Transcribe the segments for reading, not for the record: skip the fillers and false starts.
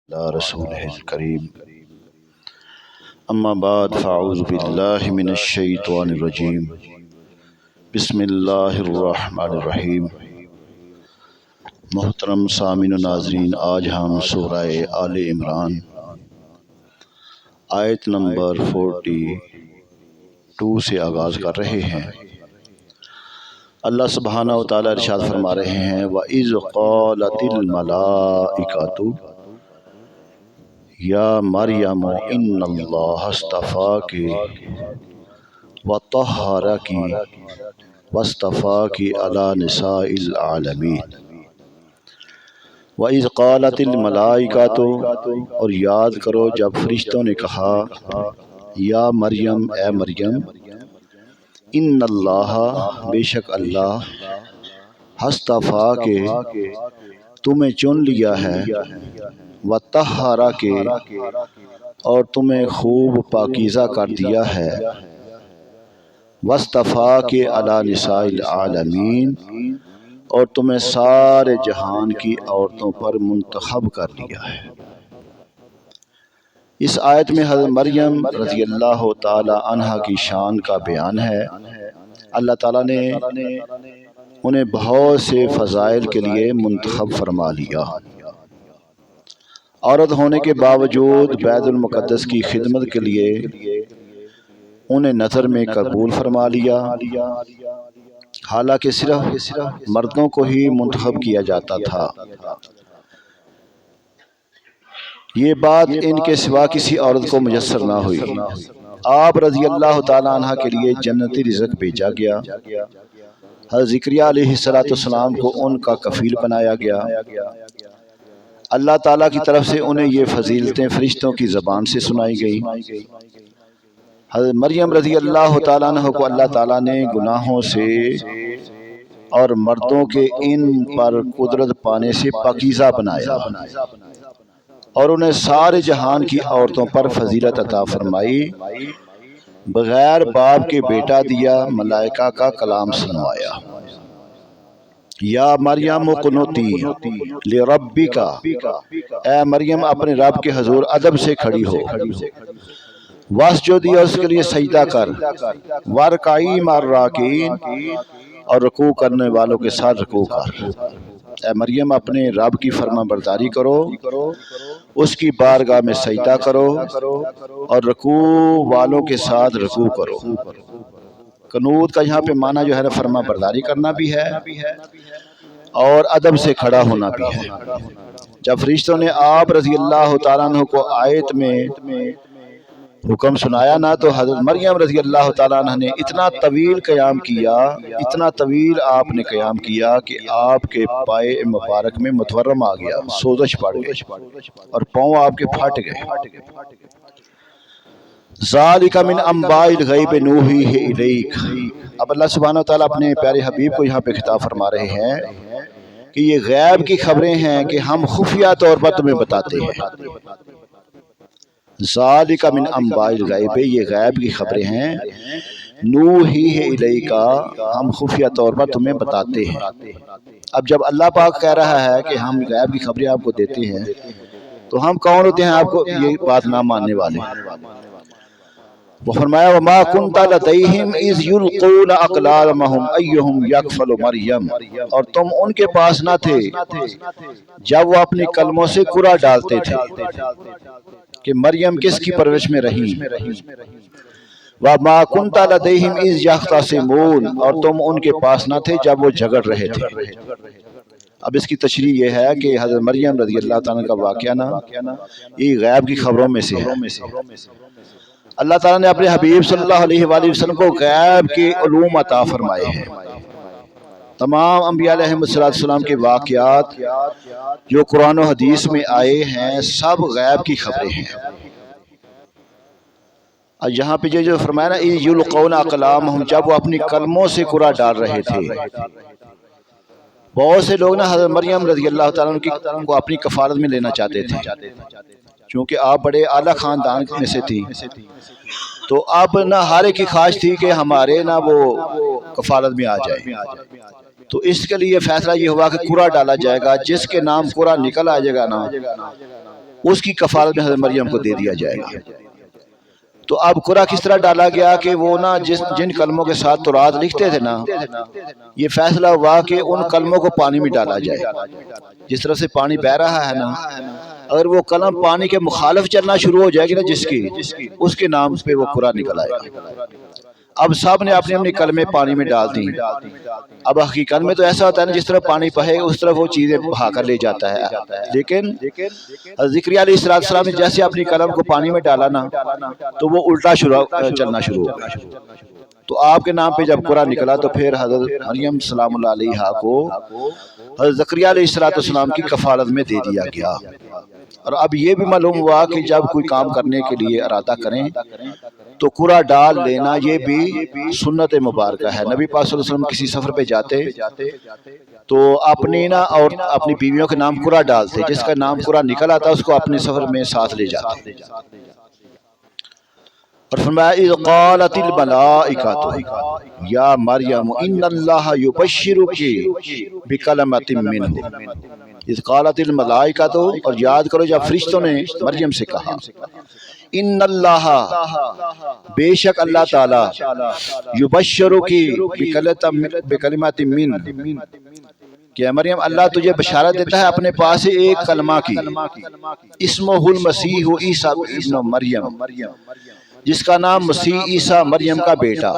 على رسوله الكريم أما بعد فأعوذ بالله من الشيطان الرجيم بسم اللہ الرحمن الرحیم۔ محترم سامعین و ناظرین، آج ہم سورہ آل عمران آیت نمبر 42 سے آغاز کر رہے ہیں۔ اللہ سبحانہ و تعالیٰ ارشاد فرما رہے ہیں وَإِذْ قَالَتِ الْمَلَائِكَةُ یا مریم ان اللہ اصطفاکی وطہرکی واصطفاکی علی نساء العالمین۔ وَإِذْ قَالَتِ الْمَلَائِكَةُ، اور یاد کرو جب فرشتوں نے کہا یا مریم اے مریم، ان اللہ بے شک اللہ، اصطفاکی تمہیں چن لیا ہے، وطہرکی اور تمہیں خوب پاکیزہ کر دیا ہے، واصطفاکی علی نساء العالمین اور تمہیں سارے جہان کی عورتوں پر منتخب کر لیا ہے۔ اس آیت میں حضرت مریم رضی اللہ تعالی عنہ کی شان کا بیان ہے۔ اللہ تعالیٰ نے انہیں بہت سے فضائل کے لیے منتخب فرما لیا۔ عورت ہونے کے باوجود بیت المقدس کی خدمت کے لیے انہیں نظر میں قبول فرما لیا، حالانکہ صرف مردوں کو ہی منتخب کیا جاتا تھا۔ یہ بات ان کے سوا کسی عورت کو میسر نہ ہوئی۔ آپ رضی اللہ تعالیٰ عنہ کے لیے جنتی رزق بھیجا گیا۔ حضرت زکریا علیہ السلام کو ان کا کفیل بنایا گیا۔ اللہ تعالیٰ کی طرف سے انہیں یہ فضیلتیں فرشتوں کی زبان سے سنائی گئی۔ حضرت مریم رضی اللہ تعالیٰ عنہ کو اللہ تعالیٰ نے گناہوں سے اور مردوں کے ان پر قدرت پانے سے پاکیزہ بنایا اور انہیں سارے جہان کی عورتوں پر فضیلت عطا فرمائی، بغیر باپ کے بیٹا دیا، ملائکہ کا کلام سنوایا۔ یا مریم قنوتی لربک، اے مریم اپنے رب کے حضور ادب سے کھڑی ہو، واسجدی اور اس کے لیے سجدہ کر، وارکعی مع الراکعین اور رکوع کرنے والوں کے ساتھ رکوع کر۔ اے مریم اپنے رب کی فرما برداری کرو، اس کی بارگاہ میں سجدہ کرو اور رکوع والوں کے ساتھ رکوع کرو۔ قنوت کا یہاں پہ معنی جو ہے نا فرما برداری کرنا بھی ہے اور ادب سے کھڑا ہونا بھی ہے۔ جب فرشتوں نے آپ رضی اللہ تعالیٰ عنہ کو آیت میں حکم سنایا نا، تو حضرت مریم رضی اللہ تعالیٰ عنہ نے اتنا طویل قیام کیا، اتنا طویل آپ نے قیام کیا کہ آپ کے پائے مبارک میں متورم آ گیا، سوزش پڑ گئی اور پاؤں آپ کے پھٹ گئے۔ ذالک من انباء الغیب نوحیہ الیک۔ اب اللہ سبحانہ وتعالیٰ اپنے پیارے حبیب کو یہاں پہ خطاب فرما رہے ہیں کہ یہ غیب کی خبریں ہیں کہ ہم خفیہ طور پر تمہیں بتاتے ہیں۔ ذالک من انباء الغیب، یہ غیب کی خبریں ہیں، نوحیہ الیک، ہم خفیہ طور پر تمہیں بتاتے ہیں۔ اب جب اللہ پاک کہہ رہا ہے کہ ہم غیب کی خبریں آپ کو دیتے ہیں، تو ہم کون ہوتے ہیں آپ کو یہ بات نہ ماننے والے؟ وہ فرمایا وَمَا كُنْتَ لَدَيْهِمْ إِذْ يُلْقُونَ أَقْلَامَهُمْ أَيُّهُمْ يَكْفُلُ مَرْيَمَ، اور تم ان کے پاس نہ تھے جب وہ اپنی قلموں سے کرا ڈالتے تھے کہ مریم کس کی پرورش میں رہی۔ وَمَا كُنْتَ لَدَيْهِمْ إِذْ يَخْتَصِمُونَ، اور تم ان کے پاس نہ تھے جب وہ جھگڑ رہے تھے۔ اب اس کی تشریح یہ ہے کہ حضرت مریم رضی اللہ تعالیٰ کا واقعہ نا یہ غیب کی خبروں میں سے ہے۔ اللہ تعالیٰ نے اپنے حبیب صلی اللہ علیہ وآلہ وسلم کو غیب کے علوم عطا فرمائے ہیں۔ تمام انبیاء علیہ السلام کے واقعات جو قرآن و حدیث میں آئے ہیں سب غیب کی خبریں ہیں۔ یہاں پہ جو فرمایا نا یلقون اقلامہم، جب وہ اپنی قلموں سے کرا ڈال رہے تھے۔ بہت سے لوگ نا حضرت مریم رضی اللہ تعالیٰ عنہ کو اپنی کفالت میں لینا چاہتے تھے، چونکہ آپ بڑے اعلیٰ خاندان میں سے تھی، تو اب نہ ہر ایک کی خواہش تھی کہ ہمارے نا وہ کفالت میں آ جائے۔ تو اس کے لیے فیصلہ یہ ہوا کہ قرآن ڈالا جائے گا، جس کے نام قرآن نکل آ جائے گا نا اس کی کفالت میں حضرت مریم کو دے دیا جائے گا۔ تو اب قرآ کس طرح ڈالا گیا کہ وہ نا جن کلموں کے ساتھ تورات لکھتے تھے نا، یہ فیصلہ ہوا کہ ان کلموں کو پانی میں ڈالا جائے۔ جس طرح سے پانی بہ رہا ہے نا، اگر وہ قلم پانی کے مخالف چلنا شروع ہو جائے گی نا جس کی، اس کے نام پہ وہ قرآن نکل آئے گا۔ اب سب نے اپنی اپنی کلمیں پانی میں ڈال دیں۔ اب حقیقت میں تو ایسا ہوتا ہے نا، جس طرح پانی بہے گا اس طرح وہ چیزیں بہا کر لے جاتا ہے، لیکن ذکریہ علیہ السلام نے جیسے اپنی قلم کو پانی میں ڈالا نا تو وہ الٹا چلنا شروع ہو گیا۔ تو آپ کے نام پہ جب قرآن نکلا تو پھر حضرت مریم سلام اللہ علیہا کو حضرت زکریا علیہ السلام کی کفالت میں دے دیا گیا۔ اور اب یہ بھی معلوم ہوا کہ جب کوئی کام کرنے کے لیے ارادہ کریں تو قرآن ڈال لینا یہ بھی سنت مبارکہ ہے۔ نبی پاک صلی اللہ علیہ وسلم کسی سفر پہ جاتے تو اپنی نا اور اپنی بیویوں کے نام قرآن ڈالتے، جس کا نام قرآن نکل آتا اس کو اپنے سفر میں ساتھ لے جاتے۔ اور فرمایا اذ قالت الملائکۃ یا مریم ان اللہ یبشرک بکلمۃ منہ، اذ قالت الملائکۃ، اور یاد کرو جب فرشتوں نے مریم سے کہا ان اللہ، بے شک اللہ تعالی، یبشرک بکلمۃ منہ، کہ مریم اللہ تجھے بشارت دیتا ہے اپنے پاس سے ایک کلمہ کی، اسمہ المسیح عیسیٰ ابن مریم، جس کا نام مسیح عیسیٰ مریم کا بیٹا،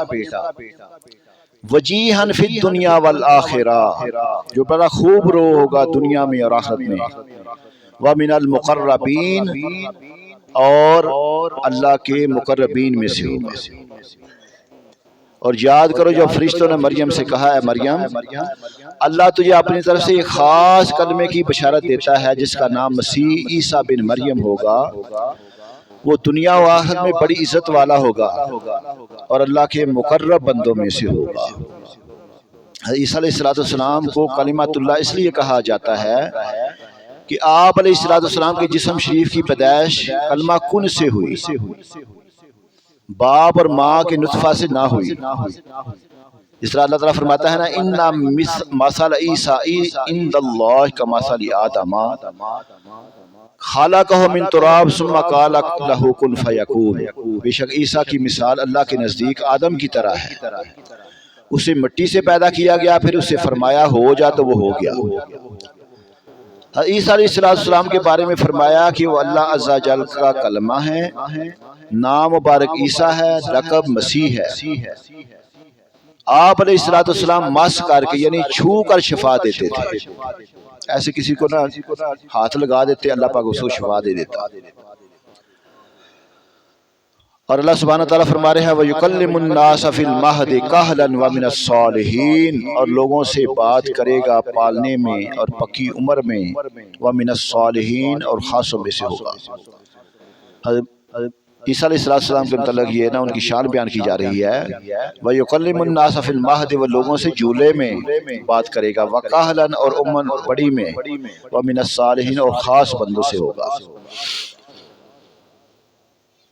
وجیہن فی الدنیا والآخرہ، جو بڑا خوب رو ہوگا دنیا میں اور آخرت میں، ومن المقربین، اور اللہ کے مقربین میں سے ہوگا۔ اور یاد کرو جب فرشتوں نے مریم سے کہا ہے مریم اللہ تجھے اپنی طرف سے ایک خاص کلمے کی بشارت دیتا ہے جس کا نام مسیح عیسیٰ بن مریم ہوگا، وہ دنیا و آخرت میں بڑی عزت والا ہوگا اور اللہ کے مقرب بندوں میں سے ہوگا۔ عیسیٰ علیہ السلام کو کلمۃ اللہ اس لیے کہا جاتا ہے کہ آپ علیہ السلام کے جسم شریف کی پیدائش کلمہ کن سے ہوئی، باپ اور ماں کے نطفہ سے نہ ہوئی۔ اس طرح اللہ تعالیٰ فرماتا ہے نا ان مثل عیسیٰ عند اللہ کمثل آدم خالقہ من تراب ثم قال له کن فیکون، بے شک عیسیٰ کی مثال اللہ کے نزدیک آدم کی طرح ہے، اسے مٹی سے پیدا کیا گیا پھر اسے فرمایا ہو جا تو وہ ہو گیا۔ عیسیٰ علیہ السلام کے بارے میں فرمایا کہ وہ اللہ عز و جل کا کلمہ ہے، نام مبارک عیسیٰ ہے، لقب مسیح ہے۔ آپ علیہ السلام مس کر کے یعنی چھو کر شفا دیتے تھے، ایسے کسی کو نہ ہاتھ لگا دیتے اللہ پاک اس کو شفا دے دیتا۔ اور اللہ سبحانہ تعالیٰ فرما رہے ہیں وَيُكَلِّمُ النَّاسَ فِي الْمَهْدِ كَهْلًا وَمِنَ الصَّالِحِينَ، اور لوگوں سے بات کرے گا پالنے میں اور پکی عمر میں، وَمِنَ الصَّالِحِينَ، اور خاصوں میں سے ہوگا۔ عیسیٰ علیہ السلام کے متعلق یہ نا ان کی شان بیان کی جا رہی ہے وَيُكَلِّمُ النَّاسَ فِي الْمَهْدِ، وہ لوگوں سے جولے میں بات کرے گا، وَكَهْلًا، اور امن بڑی میں، وَمِنَ الصَّالِحِينَ، اور خاص بندوں سے ہوگا۔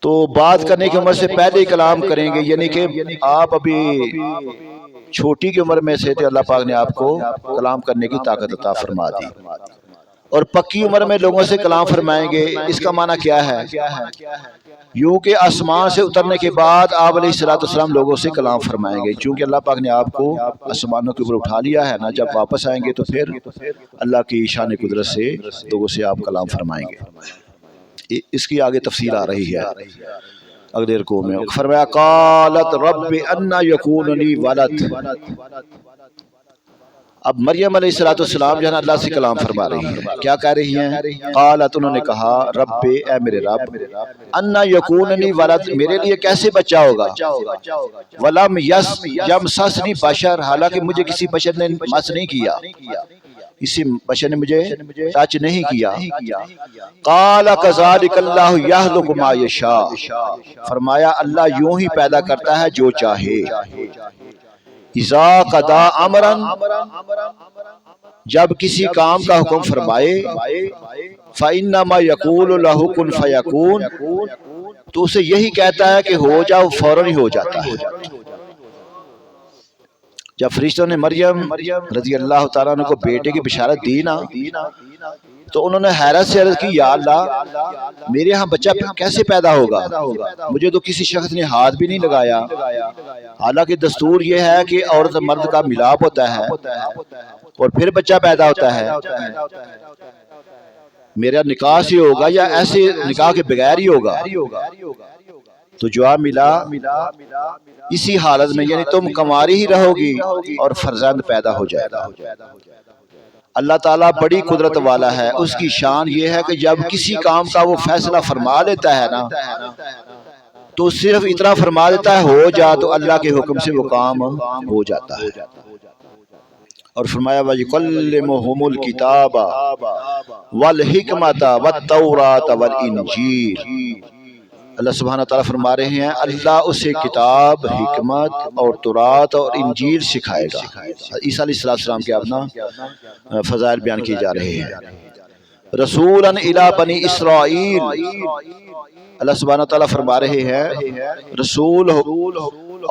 تو بات کرنے کی عمر سے پہلے کلام کریں گے، یعنی کہ آپ ابھی چھوٹی کی عمر میں سے تھے، اللہ پاک نے آپ کو کلام کرنے کی طاقت عطا فرما دی، اور پکی عمر میں لوگوں سے کلام فرمائیں گے۔ اس کا معنی کیا ہے؟ یوں کہ آسمان سے اترنے کے بعد آپ علیہ السلام لوگوں سے کلام فرمائیں گے، چونکہ اللہ پاک نے آپ کو آسمانوں کے اوپر اٹھا لیا ہے نا، جب واپس آئیں گے تو پھر اللہ کی شان قدرت سے لوگوں سے آپ کلام فرمائیں گے۔ اس کی آگے تفصیل آ رہی ہے اگلے رکوع میں۔ فرمایا قالت رب انا یکون لی ولد، اب مریم علیہ السلام جو ہے اللہ سے کلام فرما رہی ہیں، کیا کہہ رہی ہیں؟ قالت، انہوں نے کہا رب، اے میرے رب، انا یکون لی ولد، میرے لیے کیسے بچہ ہوگا، ولم یمسسنی بشر، حالانکہ مجھے کسی بشر نے مس نہیں کیا، کسی بشر نے مجھے ٹچ نہیں کیا۔ قال کذالک اللہ یخلق ما یشاء، فرمایا اللہ یوں ہی پیدا کرتا ہے جو چاہے۔ اذا قضا امرا، جب کسی کام کا حکم فرمائے، فانما یقول له کن فیکون، تو اسے یہی کہتا ہے کہ ہو جاؤ، فوراً ہی ہو جاتا ہے۔ جب فرشتوں نے مریم رضی اللہ تعالیٰ عنہ کو بیٹے کی بشارت دی نا تو انہوں نے حیرت سے عرض کی یا اللہ میرے ہاں بچہ کیسے پیدا ہوگا؟ مجھے تو کسی شخص نے ہاتھ بھی نہیں لگایا، حالانکہ دستور یہ ہے کہ عورت مرد کا ملاپ ہوتا ہے اور پھر بچہ پیدا ہوتا ہے، میرا نکاح سے ہوگا یا ایسے نکاح کے بغیر ہی ہوگا؟ تو جواب ملا اسی حالت میں، یعنی تم کنواری ہی رہو گی اور فرزند پیدا ہو جائے گا۔ اللہ تعالیٰ بڑی قدرت والا ہے، اس کی شان یہ ہے کہ جب کسی کام کا وہ فیصلہ فرما لیتا ہے نا تو صرف اتنا فرما دیتا ہے ہو جا، تو اللہ کے حکم سے وہ کام ہو جاتا ہے۔ اور فرمایا وَيُكَلِّمُهُمُ الْكِتَابَ وَالْحِكْمَةَ وَالتَّوْرَاةَ وَالْإِنْجِيلَ۔ اللہ سبحانہ تعالیٰ فرما رہے ہیں اللہ اسے کتاب، حکمت اور تورات اور انجیل سکھائے گا۔ عیسیٰ علیہ السلام کے اپنا فضائل بیان کیے جا رہے ہیں۔ رسولا الی بنی اسرائیل، اللہ سبحانہ تعالیٰ فرما رہے ہیں رسول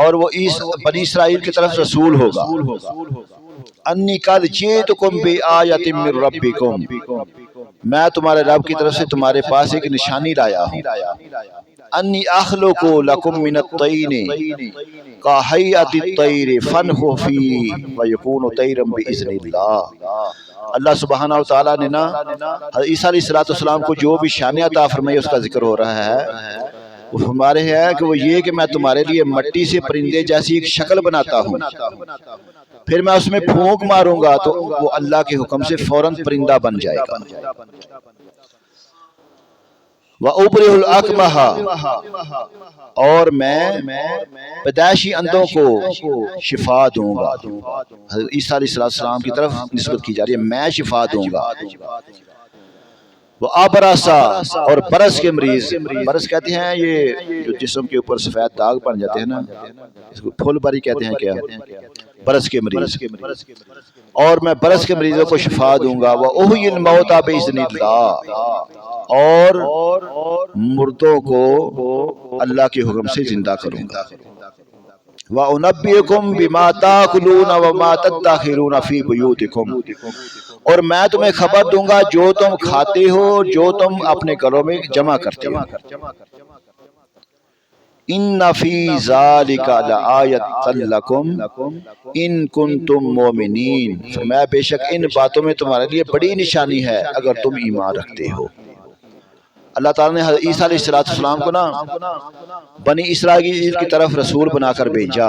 اور وہ بنی اسرائیل کی طرف رسول ہوگا۔ انی قد جئتکم بآیۃ من ربکم، میں تمہارے رب کی طرف سے تمہارے پاس ایک نشانی لایا ہوں۔ انی اخلق لکم من الطین کہیئۃ الطیر فانفخوا فیہ فیکون طیرا باذن اللہ۔ اللہ سبحانہ وتعالیٰ نے نا عیسیٰ علیہ السلام کو جو بھی شان عطا فرمائی اس کا ذکر ہو رہا ہے، وہ فرما رہے ہیں کہ وہ یہ کہ میں تمہارے لیے مٹی سے پرندے جیسی ایک شکل بناتا ہوں، پھر میں اس میں پھونک ماروں گا تو وہ اللہ کے حکم سے فوراً پرندہ بن جائے گا۔ وَأُبْرِئُ الْأَكْمَحَ، اور میں پیدائشی اندھوں کو شفا دوں گا۔ حضرت عیسیٰ علیہ السلام کی طرف نسبت کی جا رہی ہے، میں شفا دوں گا۔ وہ آبراسا، اور برس کے مریض، برس کہتے ہیں یہ جو جسم کے اوپر سفید داغ بن جاتے ہیں نا، اس کو پھول باری کہتے ہیں، کیا برس کے مریض، اور میں برس کے مریضوں کو شفا دوں گا۔ وَأُحْيِي الْمَوْتَىٰ بِإِذْنِ اللَّهِ، اور مردوں کو اللہ کے حکم سے زندہ کروں گا۔ وَأُنَبِّئُكُم بِمَا تَأْكُلُونَ وَمَا تَدَّخِرُونَ فِي بُيُوتِكُمْ، اور میں تمہیں خبر دوں گا جو تم کھاتے ہو، جو تم اپنے گھروں میں جمع کرتے ہو۔ ان فی ذالک لآیۃ لکم ان کنتم مؤمنین، میں بے شک ان باتوں میں تمہارے لیے بڑی نشانی ہے اگر تم ایمان رکھتے ہو۔ اللہ تعالیٰ نے حضرت عیسیٰ علیہ السلام کو نا بنی اسرائیل کی طرف رسول بنا کر بھیجا،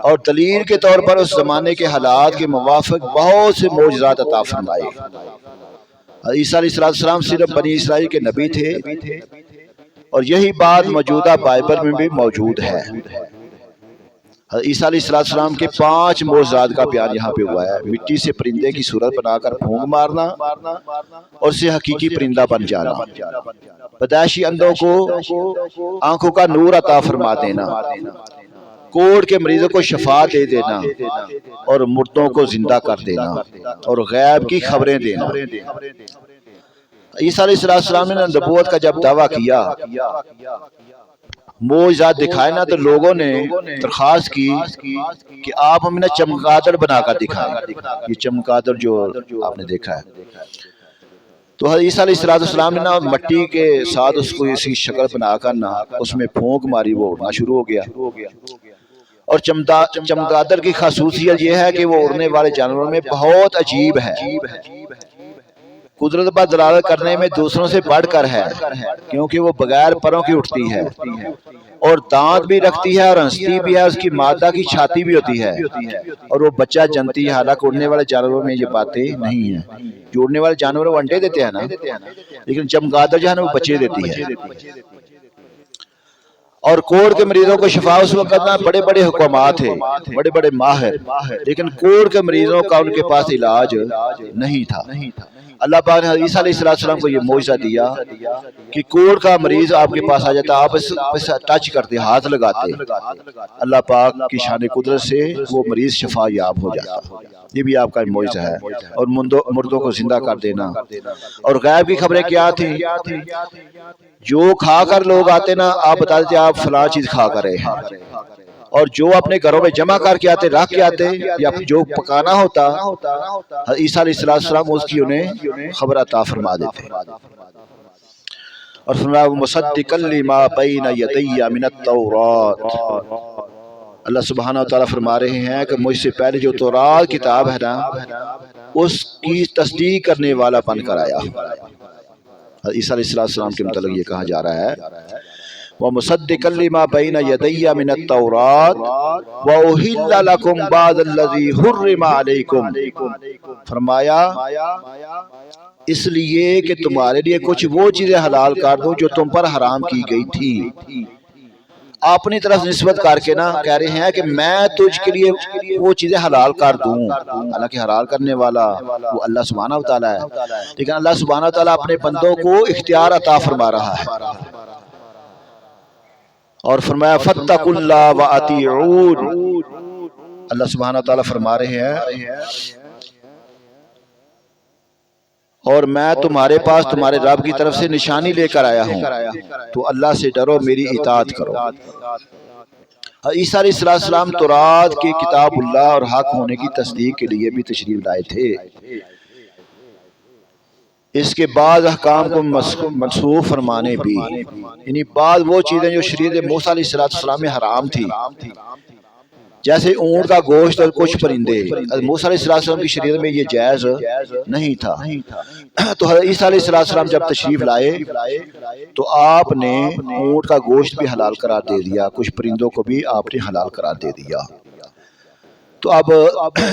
اور دلیل کے طور پر اس زمانے کے حالات کے موافق بہت سے معجزات عطا فرمائے۔ عیسیٰ علیہ السلام صرف بنی اسرائیل کے نبی تھے، اور یہی بات موجودہ بائبل میں بھی موجود ہے۔ عیسیٰ علیہ السلام کے 5 معجزات کا بیان یہاں پہ ہوا ہے۔ مٹی سے پرندے کی صورت بنا کر پھونک مارنا، اور اسے حقیقی پرندہ بن جانا، پیدائشی اندھوں کو آنکھوں کا نور عطا فرما دینا، کوڑ کے مریضوں کو شفا دے دینا، اور مردوں کو زندہ کر دینا، اور غیب کی خبریں دینا۔ عیسیٰ علیہ السلام نے نبوت کا جب دعویٰ کیا، معجزات دکھائے نا، تو لوگوں نے درخواست کی کہ آپ ہمیں چمگادڑ بنا کر دکھائیں۔ یہ چمگادڑ جو آپ نے دیکھا ہے، تو حضرت عیسیٰ علیہ السلام نے نا مٹی کے ساتھ اس کو اسی شکل بنا کر نا اس میں پھونک ماری، وہ اڑنا شروع ہو گیا۔ اور چمگادڑ کی خصوصیت یہ ہے کہ وہ اڑنے والے جانوروں میں بہت عجیب ہے، قدرت پر دلالت کرنے میں دوسروں سے بڑھ کر ہے، کیونکہ وہ بغیر پروں کی اٹھتی ہے، اور دانت بھی رکھتی ہے، اور ہنستی بھی ہے، اس کی مادہ کی چھاتی بھی ہوتی ہے، اور وہ بچہ جنتی ہے۔ حالانکہ اڑنے والے جانوروں میں یہ باتیں نہیں ہیں، جو اڑنے والے جانور وہ انڈے دیتے ہیں نا، لیکن چمگادڑ جو ہے نا وہ بچے دیتی ہے۔ اور کوڑ کے مریضوں کو شفا، اس وقت نا بڑے بڑے حکامات تھے، بڑے بڑے ماہر، لیکن کوڑ کے مریضوں کا ان کے پاس علاج نہیں تھا۔ اللہ پاک نے عیسیٰ علیہ السلام کو یہ معجزہ دیا کہ کوڑ کا مریض آپ کے پاس آ جاتا، آپ اس ٹچ کرتے، ہاتھ لگاتے، اللہ پاک کی شان قدرت سے وہ مریض شفا یاب ہو جاتا۔ یہ بھی آپ کا معجزہ ہے۔ اور مردوں کو زندہ کر دینا۔ اور غیب کی خبریں کیا تھیں؟ جو کھا کر لوگ آتے نا، آپ بتا دیتے آپ فلاں چیز کھا کر رہے ہیں، اور جو اپنے گھروں میں جمع کر کے آتے، رکھ کے آتے، یا جو پکانا ہوتا، عیسیٰ علیہ السلام اس کی انہیں خبر عطا فرما دیتے۔ اور فرمایا مصدقا لما بین یدی من التوراۃ، اللہ سبحانہ و تعالیٰ فرما رہے ہیں کہ مجھ سے پہلے جو تورات کتاب ہے نا، اس کی تصدیق کرنے والا بن کر آیا۔ عیسیٰ علیہ السلام کے متعلق یہ کہا جا رہا ہے وَمُصَدِّقًا لِمَا بَيْنَ يَدَيَّ مِنَ التَّوْرَاةِ وَأُحِلَّ لَكُمْ بَعْضَ الَّذِي حُرِّمَ عَلَيْكُمْ، فرمایا اس لیے کہ تمہارے لیے کچھ وہ چیزیں حلال کر دوں جو تم پر حرام کی گئی تھی۔ اپنی طرف نسبت کر کے نا کہہ رہے ہیں کہ میں تجھ کے لیے وہ چیزیں حلال کر دوں، حالانکہ حلال کرنے والا وہ اللہ سبحانہ وتعالی ہے، لیکن اللہ سبحانہ وتعالی اپنے بندوں کو اختیار عطا فرما رہا ہے۔ اور فرمایا فاتقوا اللہ واطیعون، اللہ سبحانہ وتعالی فرما رہے ہیں اور میں تمہارے پاس تمہارے رب کی طرف سے نشانی لے کر آیا ہوں، تو اللہ سے ڈرو، میری اطاعت کرو۔ عیسیٰ علیہ السلام تورات کے کتاب اللہ اور حق ہونے کی تصدیق کے لیے بھی تشریف لائے تھے۔ اس کے بعد احکام کو منسوخ فرمانے بھی، یعنی بعض وہ چیزیں جو شریعت موسیٰ علیہ السلام میں حرام تھی، جیسے اونٹ کا گوشت اور کچھ پرندے، موسیٰ علیہ السلام کی شریعت میں یہ جائز نہیں تھا۔ تو حضرت عیسیٰ علیہ السلام جب تشریف لائے تو آپ نے اونٹ کا گوشت بھی حلال قرار دے دیا، کچھ پرندوں کو بھی آپ نے حلال قرار دے دیا۔ تو اب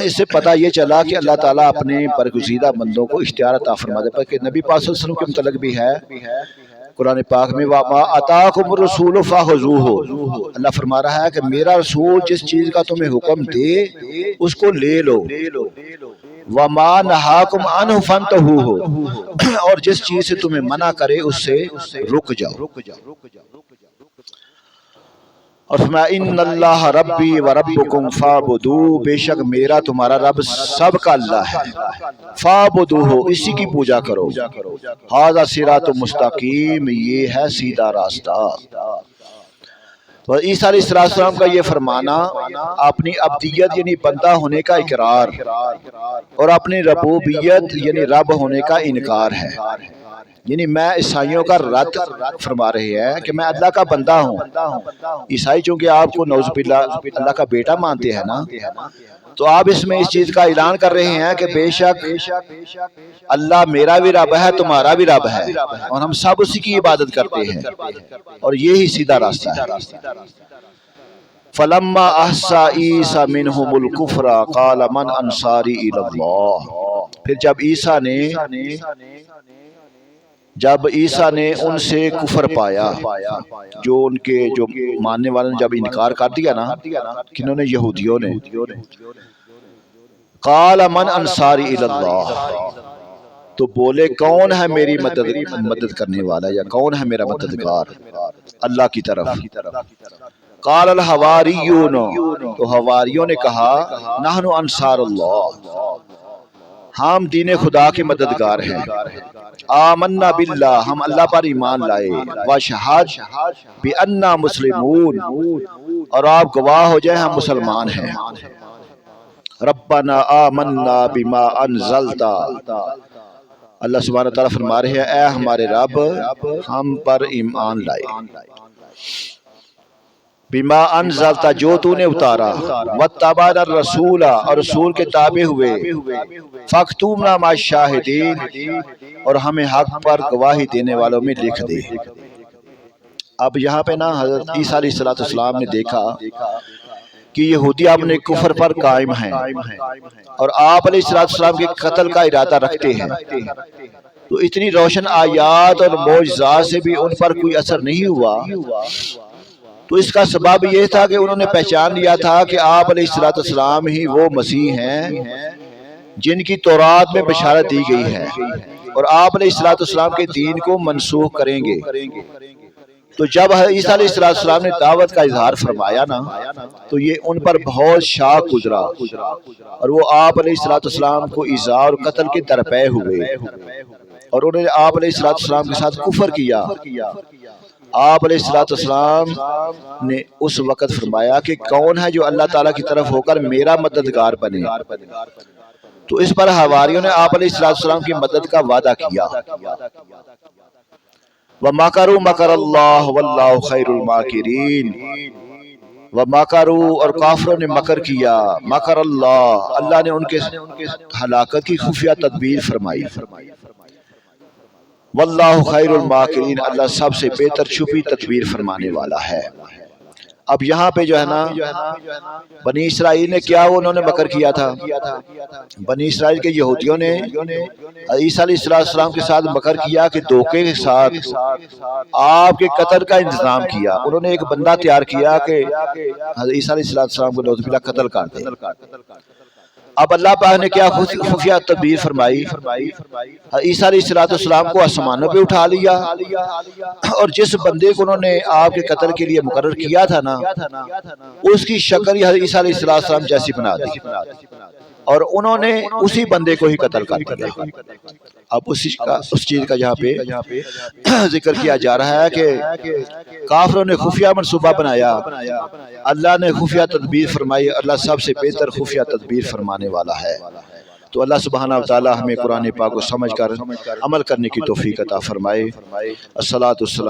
اس سے پتہ یہ چلا کہ اللہ تعالیٰ اپنے برگزیدہ بندوں کو اختیار عطا فرما دیتا ہے، کہ نبی پاک صلی اللہ علیہ وسلم کے متعلق بھی ہے قرآن پاک میں وَمَا آتَاكُمُ الرَّسُولُ فَخُذُوهُ، اللہ فرما رہا ہے کہ میرا رسول جس چیز کا تمہیں حکم دے اس کو لے لو، وَمَا نَهَاكُمْ عَنْهُ فَانْتَهُوهُ، اور جس چیز سے تمہیں منع کرے اس سے رک جاؤ۔ اور فرمایا ان اللہ ربی و ربکم فاعبدوہ، بے شک میرا تمہارا رب سب کا اللہ ہے، فاعبدوہ، اسی کی پوجا کرو، ھذا صراط مستقیم، یہ ہے سیدھا راستہ۔ تو عیسیٰ علیہ السلام کا یہ فرمانا اپنی عبدیت یعنی بندہ ہونے کا اقرار اور اپنی ربوبیت یعنی رب ہونے کا انکار ہے، یعنی میں عیسائیوں کا رد فرما رہے ہیں کہ میں اللہ کا بندہ ہوں۔ عیسائی چونکہ آپ کو نعوذ باللہ اللہ کا بیٹا مانتے ہیں نا، تو آپ اس میں اس چیز کا اعلان کر رہے ہیں کہ بے شک اللہ میرا بھی رب ہے، تمہارا بھی رب ہے، اور ہم سب اسی کی عبادت کرتے ہیں، اور یہی سیدھا راستہ ہے۔ فَلَمَّا أَحْصَىٰ عِيسَىٰ مِنْهُمُ الْكُفْرَ قَالَ مَنْ أَنصَارِي إِلَى اللَّهِ، پھر جب عیسیٰ نے ان سے کفر پایا، جو ان کے جو ماننے والوں نے جب انکار کر دیا نا، کنہوں نے؟ یہودیوں نے۔ قال من انصاری الی اللہ، تو بولے کون ہے میری مدد کرنے والا، یا کون ہے میرا مددگار اللہ کی طرف؟ قال الحواریون، تو حواریوں نے کہا نحن انصار اللہ، ہم دین خدا کے مددگار ہیں، آمنا باللہ، ہم اللہ پر ایمان لائے، واشہد بأننا مسلمون، اور آپ گواہ ہو جائیں ہم مسلمان ہیں، ربنا آمنا بما انزلتا، اللہ سبحانہ تعالیٰ فرما رہے ہیں اے ہمارے رب ہم پر ایمان لائے، بما انزلتا، جو تو نے اتارا، واتبعنا الرسول، اور رسول کے تابع ہوئے، فاکتبنا مع الشاہدین، اور ہمیں حق پر گواہی دینے والوں میں لکھ دے۔ اب یہاں پہ نا حضرت عیسیٰ علیہ السلام نے دیکھا کہ یہودی اپنے کفر پر قائم ہیں اور آپ علیہ السلام کے قتل کا ارادہ رکھتے ہیں، تو اتنی روشن آیات اور معجزات سے بھی ان پر کوئی اثر نہیں ہوا، تو اس کا سبب یہ تھا کہ انہوں نے پہچان لیا تھا کہ آپ علیہ السلام ہی وہ مسیح ہیں جن کی تورات میں بشارت دی گئی ہے، اور آپ علیہ السلام کے دین کو منسوخ کریں گے۔ تو جب عیسیٰ علیہ السلام نے دعوت کا اظہار فرمایا نا، تو یہ ان پر بہت شاق گزرا، اور وہ آپ علیہ السلام کو ایذا اور قتل کے درپے ہوئے، اور انہوں نے آپ علیہ السلام کے ساتھ کفر کیا، آپ علیہ السلام نے اس وقت فرمایا کہ کون ہے جو اللہ تعالیٰ کی طرف ہو کر میرا مددگار بنے؟ تو اس پر حواریوں نے آپ علیہ السلام کی مدد کا وعدہ کیا۔ وَمَكَرُوا مَكَرَ اللَّهُ وَاللَّهُ خَيْرُ الْمَاكِرِينَ، وَمَكَرُوا اور کافروں نے مکر کیا، مکر اللہ، اللہ نے ان کے ہلاکت کی خفیہ تدبیر فرمائی۔ واللہ خیر الماکرین، اللہ سب سے بہتر چھپی تدبیر فرمانے والا ہے۔ اب یہاں پہ جو ہے نا بنی اسرائیل نے کیا انہوں نے مکر کیا تھا؟ بنی اسرائیل کے یہودیوں نے عیسیٰ علیہ السلام کے ساتھ مکر کیا کہ دھوکے کے ساتھ آپ کے قتل کا انتظام کیا۔ انہوں نے ایک بندہ تیار کیا کہ عیسیٰ علیہ السلام کو نعوذ باللہ قتل کر دے۔ اب اللہ پاک نے کیا خفیہ تدبیر فرمائی، عیسیٰ علیہ السلام کو آسمانوں پہ اٹھا لیا، اور جس بندے کو انہوں نے آپ کے قتل کے لیے مقرر کیا تھا نا، اس کی شکل عیسیٰ علیہ السلام جیسی بنا دی، اور انہوں نے اسی بندے کو ہی قتل کر دیا۔ اب اس چیز کا یہاں پہ ذکر کیا جا رہا ہے کہ کافروں نے خفیہ منصوبہ بنایا، اللہ نے خفیہ تدبیر فرمائی، اللہ سب سے بہتر خفیہ تدبیر فرمانے والا ہے۔ تو اللہ سبحانہ وتعالی ہمیں قرآن پاک کو سمجھ کر عمل کرنے کی توفیق عطا فرمائے۔ الصلاۃ والسلام